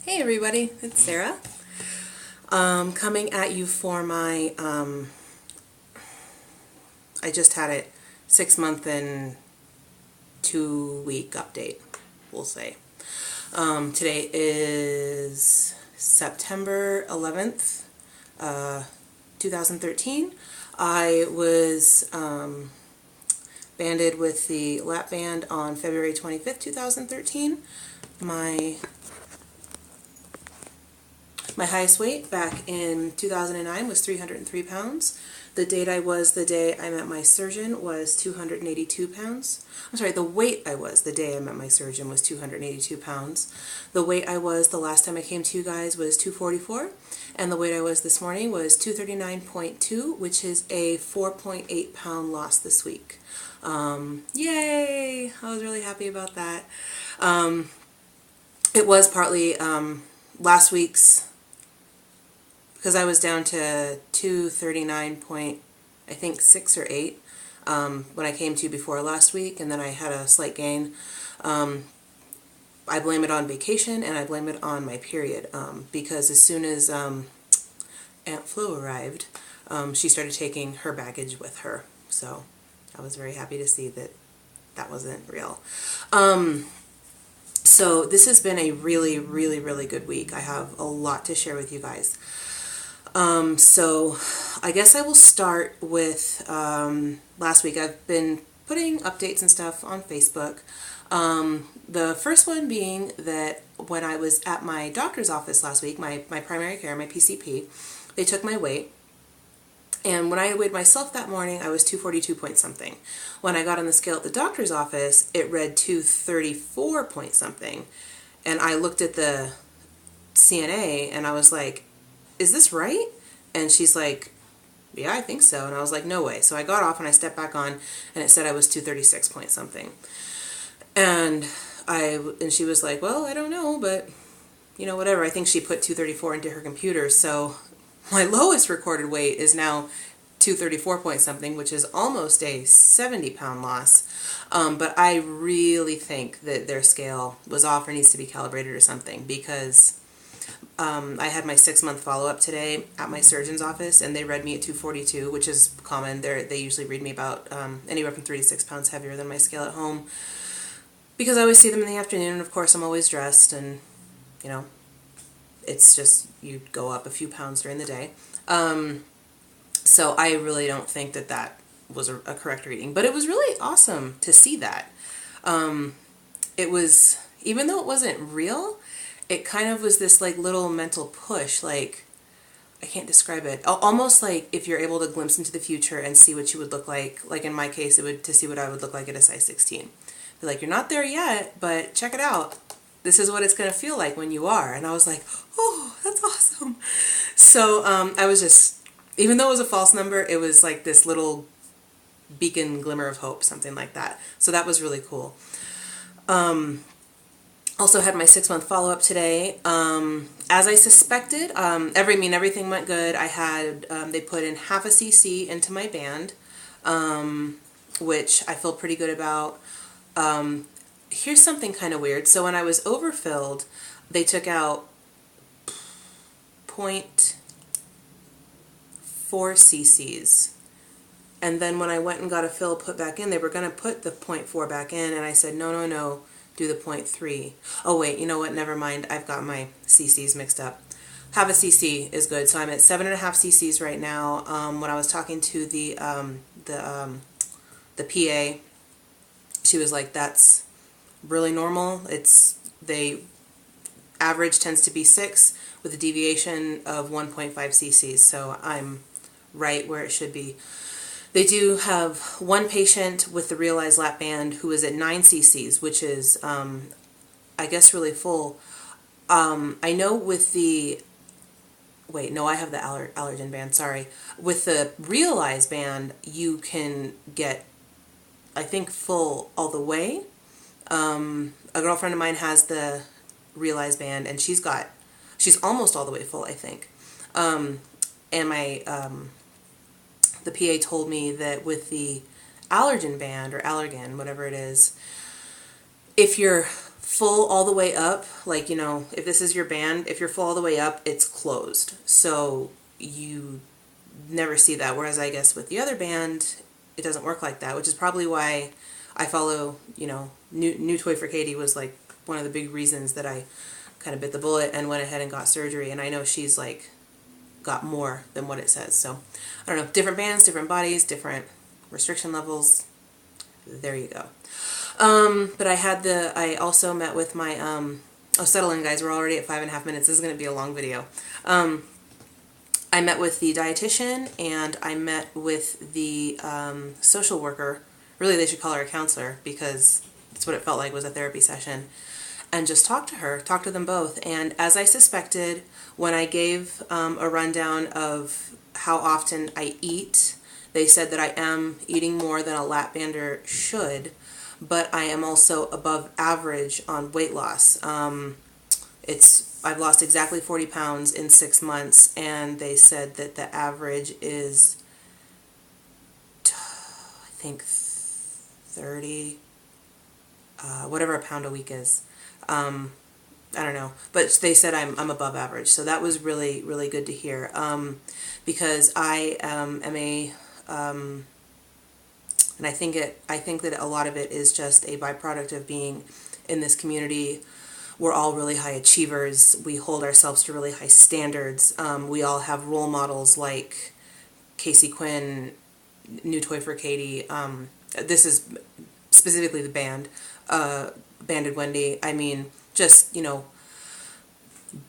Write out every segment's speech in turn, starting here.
Hey everybody, it's Sarah. Coming at you for my, I just had it 6 month and 2 week update, we'll say. Today is September 11th, 2013. I was banded with the lap band on February 25th, 2013. My highest weight back in 2009 was 303 pounds. The date the day I met my surgeon was 282 pounds. I'm sorry, the weight I was the day I met my surgeon was 282 pounds. The weight I was the last time I came to you guys was 244, and the weight I was this morning was 239.2, which is a 4.8 pound loss this week. Yay! I was really happy about that. It was partly last week's, because I was down to 239 point, I think 6 or 8 when I came to you before last week, and then I had a slight gain. I blame it on vacation, and I blame it on my period, because as soon as Aunt Flo arrived, she started taking her baggage with her. So I was very happy to see that that wasn't real. So this has been a really, really, really good week. I have a lot to share with you guys. So I guess I will start with last week. I've been putting updates and stuff on Facebook. The first one being that when I was at my doctor's office last week, my primary care, my PCP, they took my weight. And when I weighed myself that morning, I was 242 point something. When I got on the scale at the doctor's office, it read 234 point something. And I looked at the CNA and I was like, is this right? And she's like, yeah, I think so. And I was like, no way. So I got off and I stepped back on, and it said I was 236 point something. And she was like, well, I don't know, but you know, whatever. I think she put 234 into her computer. So my lowest recorded weight is now 234 point something, which is almost a 70 pound loss. But I really think that their scale was off or needs to be calibrated or something, because I had my 6 month follow-up today at my surgeon's office, and they read me at 242, which is common. They usually read me about anywhere from 3 to 6 pounds heavier than my scale at home, because I always see them in the afternoon, and of course I'm always dressed, and you know, it's just, you go up a few pounds during the day. So I really don't think that that was a correct reading, but it was really awesome to see that. It was, even though it wasn't real, it kind of was this like little mental push, like, I can't describe it. Almost like if you're able to glimpse into the future and see what you would look like in my case, it would, to see what I would look like at a size 16. Be like, you're not there yet, but check it out. This is what it's going to feel like when you are. And I was like, oh, that's awesome. So I was just, even though it was a false number, it was like this little beacon glimmer of hope, something like that. So that was really cool. Also had my 6 month follow-up today. As I suspected, everything went good. I had, they put in half a cc into my band, which I feel pretty good about. Here's something kind of weird. So when I was overfilled, they took out 0.4 cc's. And then when I went and got a fill put back in, they were going to put the 0.4 back in, and I said, no, do the 0.3. Oh wait, you know what, never mind, I've got my cc's mixed up. Half a cc is good, so I'm at 7.5 cc's right now. When I was talking to the PA, she was like, that's really normal. The average tends to be 6 with a deviation of 1.5 cc's, so I'm right where it should be. They do have one patient with the Realize lap band who is at 9 cc's, which is, I guess, really full. I know with the, wait, no, I have the allergen band, sorry. With the Realize band, you can get, I think, full all the way. A girlfriend of mine has the Realize band, and she's almost all the way full, I think. And the PA told me that with the allergen band, or allergen, whatever it is, if you're full all the way up, like, you know, if this is your band, if you're full all the way up, it's closed. So you never see that. Whereas I guess with the other band, it doesn't work like that, which is probably why I follow, you know, New Toy for Katie was like one of the big reasons that I kind of bit the bullet and went ahead and got surgery. And I know she's like got more than what it says. So I don't know, different bands, different bodies, different restriction levels. There you go. But I also met with my, oh, settle in guys, we're already at 5.5 minutes. This is going to be a long video. I met with the dietitian and I met with the social worker. Really, they should call her a counselor because that's what it felt like, was a therapy session. And just talked to them both. And as I suspected, when I gave a rundown of how often I eat, they said that I am eating more than a lapbander should, but I am also above average on weight loss. I've lost exactly 40 pounds in 6 months, and they said that the average is, I think, 30, whatever a pound a week is. I don't know, but they said I'm above average, so that was really, really good to hear, because I am a and I think that a lot of it is just a byproduct of being in this community. We're all really high achievers. We hold ourselves to really high standards. We all have role models like Casey Quinn, New Toy for Katie. This is specifically the band, Banded Wendy. I mean, just, you know,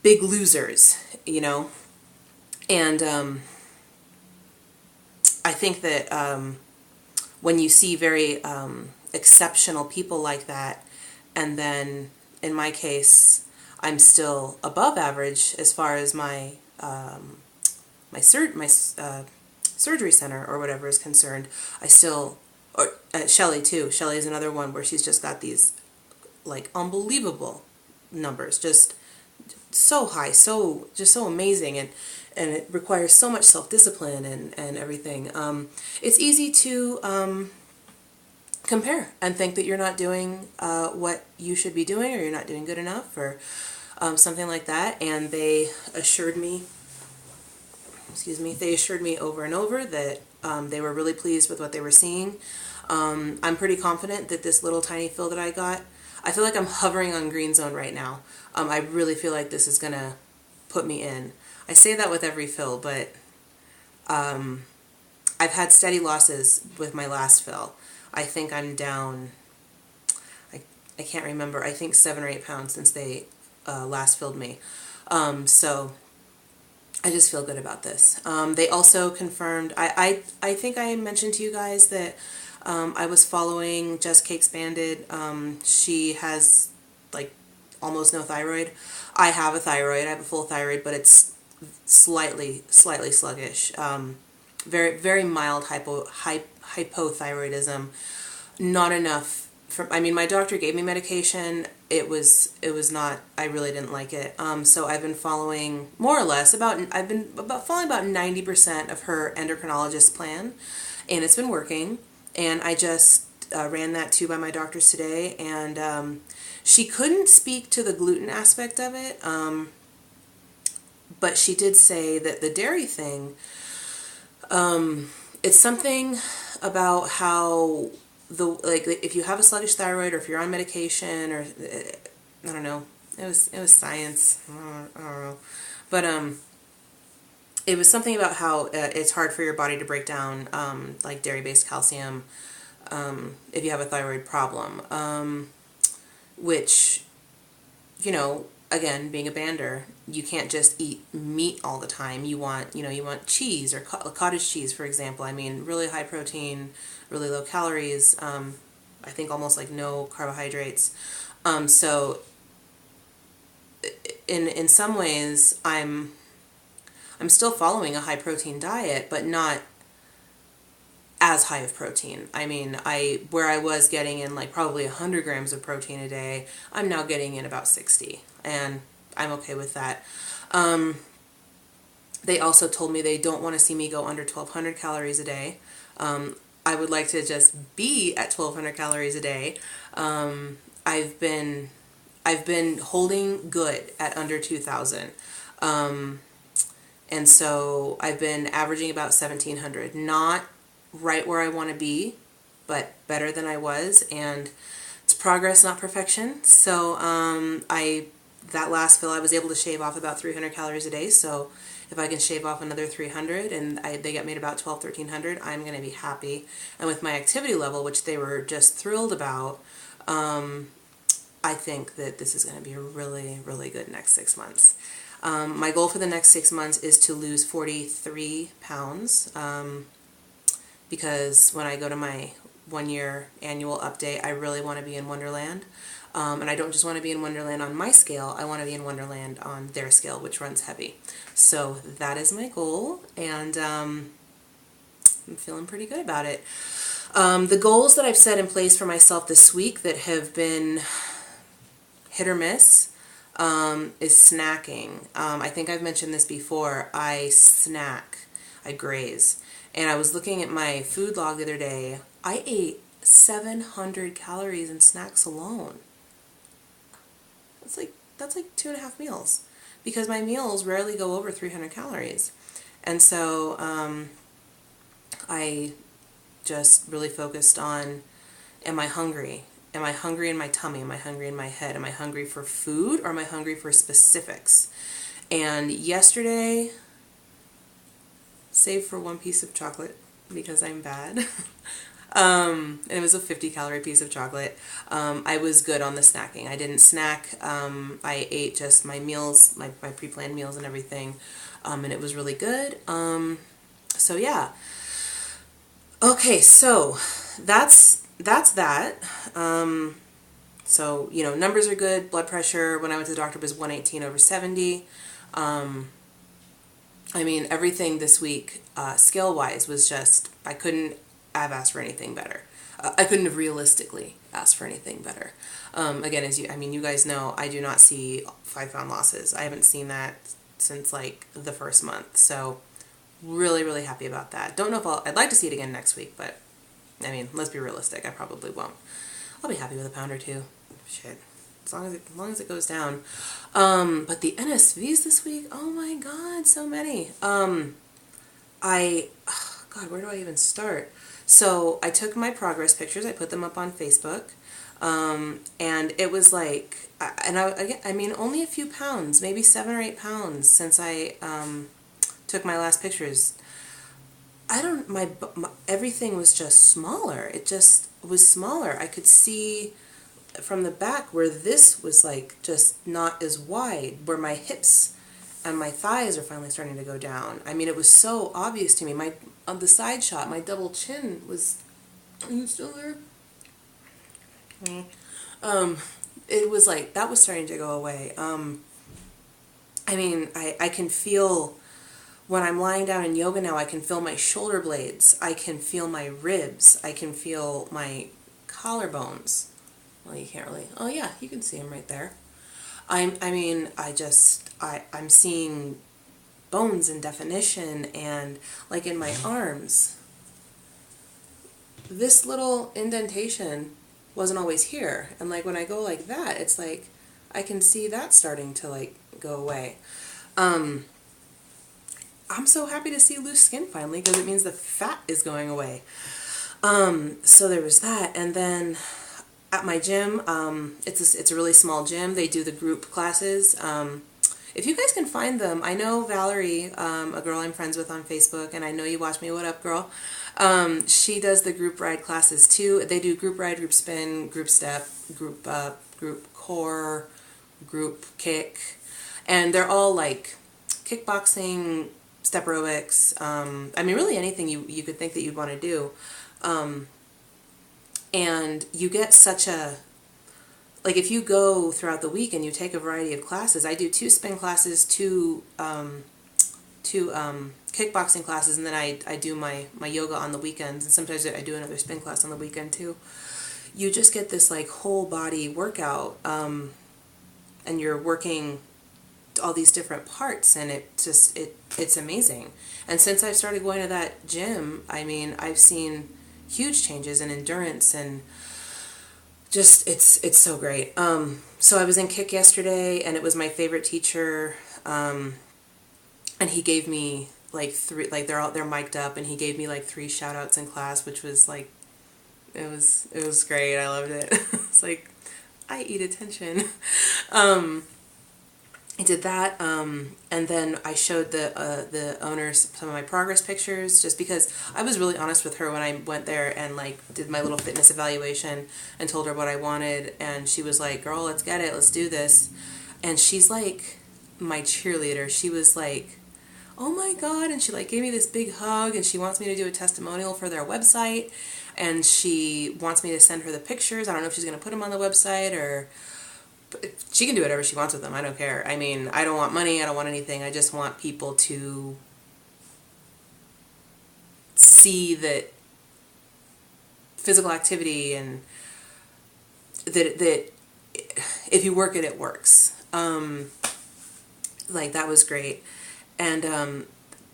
big losers, you know. And I think that when you see very exceptional people like that, and then in my case, I'm still above average as far as my surgery center or whatever is concerned. I still, or Shelly too. Shelly is another one where she's just got these like unbelievable numbers, just so high, so amazing, and it requires so much self-discipline and everything. It's easy to compare and think that you're not doing what you should be doing, or you're not doing good enough, or something like that. And they assured me, over and over that they were really pleased with what they were seeing. I'm pretty confident that this little tiny fill that I got, I feel like I'm hovering on green zone right now. I really feel like this is gonna put me in. I say that with every fill, but I've had steady losses with my last fill. I think I'm down, I can't remember, I think 7 or 8 pounds since they last filled me. So I just feel good about this. They also confirmed, I think I mentioned to you guys that I was following Just Cakes Banded. She has like almost no thyroid. I have a thyroid, I have a full thyroid, but it's slightly sluggish. Very, very mild hypothyroidism. Not enough for, I mean, my doctor gave me medication. It was not, I really didn't like it. So I've been following more or less following about 90% of her endocrinologist plan, and it's been working. And I just ran that too by my doctors today, and she couldn't speak to the gluten aspect of it, but she did say that the dairy thing, it's something about how if you have a sluggish thyroid, or if you're on medication, or I don't know, it was science, I don't know, but it was something about how it's hard for your body to break down like dairy-based calcium if you have a thyroid problem, which, you know, again, being a bander, you can't just eat meat all the time. You want cheese, or cottage cheese, for example. I mean, really high protein, really low calories, I think almost like no carbohydrates. So in some ways, I'm still following a high protein diet, but not as high of protein. I mean, where I was getting in like probably 100 grams of protein a day, I'm now getting in about 60, and I'm okay with that. They also told me they don't want to see me go under 1,200 calories a day. I would like to just be at 1,200 calories a day. I've been I've been holding good at under 2,000. And so I've been averaging about 1,700. Not right where I want to be, but better than I was. And it's progress, not perfection. So that last fill, I was able to shave off about 300 calories a day. So if I can shave off another 300 and they get me to about 1,300, I'm going to be happy. And with my activity level, which they were just thrilled about, I think that this is going to be a really, really good next 6 months. My goal for the next 6 months is to lose 43 pounds, because when I go to my 1-year annual update, I really want to be in Wonderland. And I don't just want to be in Wonderland on my scale, I want to be in Wonderland on their scale, which runs heavy. So that is my goal, and I'm feeling pretty good about it. The goals that I've set in place for myself this week that have been hit or miss is snacking. I think I've mentioned this before. I snack. I graze. And I was looking at my food log the other day. I ate 700 calories in snacks alone. That's like 2.5 meals, because my meals rarely go over 300 calories. And so I just really focused on, am I hungry? Am I hungry in my tummy? Am I hungry in my head? Am I hungry for food, or am I hungry for specifics? And yesterday, save for one piece of chocolate because I'm bad. And it was a 50-calorie piece of chocolate. I was good on the snacking. I didn't snack. I ate just my meals, my pre-planned meals and everything. And it was really good. So yeah. Okay, so that's that. So, numbers are good. Blood pressure, when I went to the doctor, was 118/70. Everything this week, scale-wise, was just, I couldn't have asked for anything better. I couldn't have realistically asked for anything better. Again, you guys know, I do not see 5-pound losses. I haven't seen that since like the first month. So really, really happy about that. Don't know if I'd like to see it again next week, but let's be realistic. I probably won't. I'll be happy with a pound or two. Shit. As long as it goes down. But the NSVs this week, oh my God, so many. God, where do I even start? So I took my progress pictures, I put them up on Facebook, and it was like, only a few pounds, maybe 7 or 8 pounds since I took my last pictures. Everything was just smaller. It just was smaller. I could see from the back where this was like just not as wide, where my hips and my thighs are finally starting to go down. It was so obvious to me. On the side shot, my double chin was, are you still there? It was like, that was starting to go away. I can feel, when I'm lying down in yoga now, I can feel my shoulder blades. I can feel my ribs. I can feel my collarbones. Well, you can't really, oh yeah, you can see them right there. I'm seeing bones and definition, and like in my arms, this little indentation wasn't always here. And like when I go like that, it's like, I can see that starting to like go away. I'm so happy to see loose skin finally, because it means the fat is going away. So there was that. And then at my gym, it's a really small gym. They do the group classes. If you guys can find them, I know Valerie, a girl I'm friends with on Facebook, and I know you watch me. What up, girl? She does the group ride classes too. They do group ride, group spin, group step, group core, group kick, and they're all like kickboxing, step aerobics. Really anything you could think that you'd want to do. And you get such a, like if you go throughout the week and you take a variety of classes, I do 2 spin classes, 2 kickboxing classes, and then I do my yoga on the weekends, and sometimes I do another spin class on the weekend too. You just get this like whole body workout, and you're working all these different parts, and it's amazing. And since I've started going to that gym, I've seen huge changes in endurance and just it's so great. So I was in Kick yesterday, and it was my favorite teacher, and he gave me like three, like they're mic'd up, and he gave me like 3 shout outs in class, which was like it was great. I loved it. It's like I eat attention. I did that, and then I showed the owners some of my progress pictures, just because I was really honest with her when I went there and like did my little fitness evaluation and told her what I wanted, and she was like, "Girl, let's get it, let's do this." And she's like my cheerleader. She was like, "Oh my God," and she like gave me this big hug, and she wants me to do a testimonial for their website, and she wants me to send her the pictures. I don't know if she's going to put them on the website, or she can do whatever she wants with them. I don't care. I mean, I don't want money. I don't want anything. I just want people to see that physical activity, and that if you work it, it works. Like, that was great. And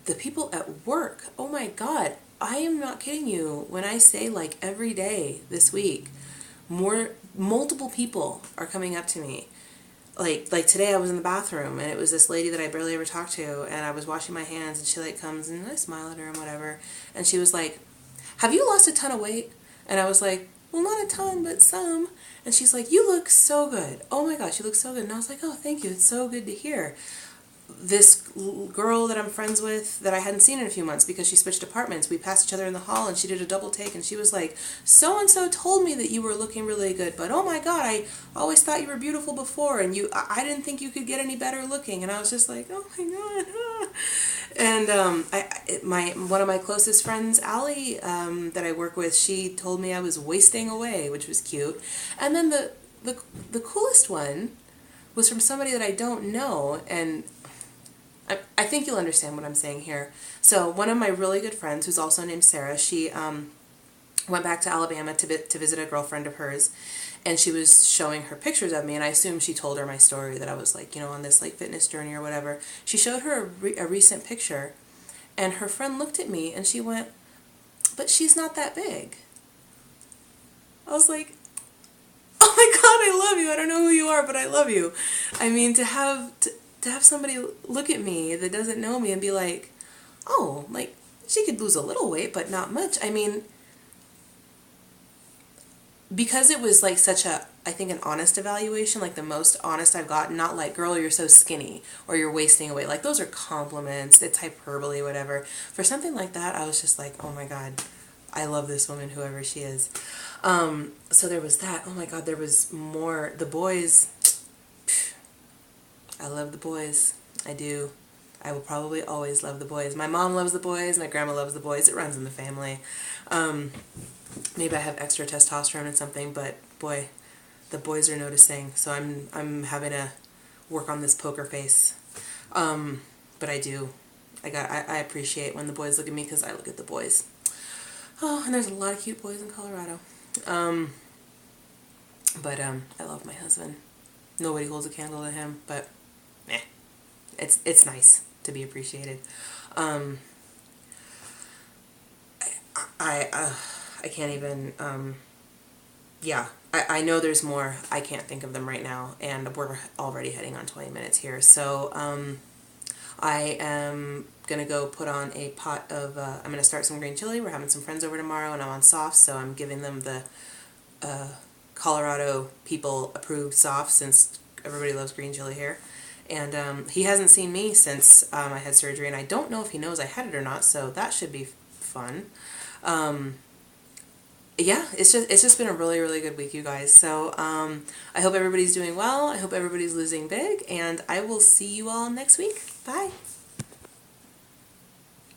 the people at work, oh my God, I am not kidding you when I say like every day this week, multiple people are coming up to me. Like today I was in the bathroom, and it was this lady that I barely ever talked to, and I was washing my hands, and she like comes, and I smile at her and whatever, and she was like, "Have you lost a ton of weight?" And I was like, "Well, not a ton, but some." And she's like, "You look so good. Oh my gosh, you look so good." And I was like, "Oh, thank you. It's so good to hear." This girl that I'm friends with that I hadn't seen in a few months because she switched apartments, we passed each other in the hall, and she did a double take, and she was like, "So-and-so told me that you were looking really good, but oh my God, I always thought you were beautiful before, and I didn't think you could get any better looking." And I was just like, "Oh my God." And one of my closest friends, Allie, that I work with, she told me I was wasting away, which was cute. And then the coolest one was from somebody that I don't know, and I think you'll understand what I'm saying here. So one of my really good friends, who's also named Sarah, she went back to Alabama to visit a girlfriend of hers, and she was showing her pictures of me, and I assume she told her my story, that I was like, on this like fitness journey or whatever. She showed her a recent picture, and her friend looked at me, and she went, "But she's not that big." I was like, "Oh my God, I love you. I don't know who you are, but I love you." I mean, to have somebody look at me that doesn't know me and be like, "Oh, like, she could lose a little weight, but not much." I mean, because it was like such a, I think, an honest evaluation, like the most honest I've gotten, not like, "Girl, you're so skinny," or "You're wasting away." Like, those are compliments, it's hyperbole, whatever. For something like that, I was just like, "Oh my God, I love this woman, whoever she is." So there was that. Oh my God, there was more. The boys, I love the boys. I do. I will probably always love the boys. My mom loves the boys. My grandma loves the boys. It runs in the family. Maybe I have extra testosterone or something, but boy, the boys are noticing. So I'm having to work on this poker face. But I do. I appreciate when the boys look at me, because I look at the boys. Oh, and there's a lot of cute boys in Colorado. But I love my husband. Nobody holds a candle to him, but it's nice to be appreciated. I can't even, yeah, I know there's more. I can't think of them right now, and we're already heading on 20 minutes here. So I am going to go put on a pot of, I'm going to start some green chili. We're having some friends over tomorrow, and I'm on soft, so I'm giving them the Colorado people approved soft, since everybody loves green chili here. And he hasn't seen me since I had surgery, and I don't know if he knows I had it or not, so that should be fun. Yeah, it's just been a really, really good week, you guys. So I hope everybody's doing well. I hope everybody's losing big, and I will see you all next week. Bye.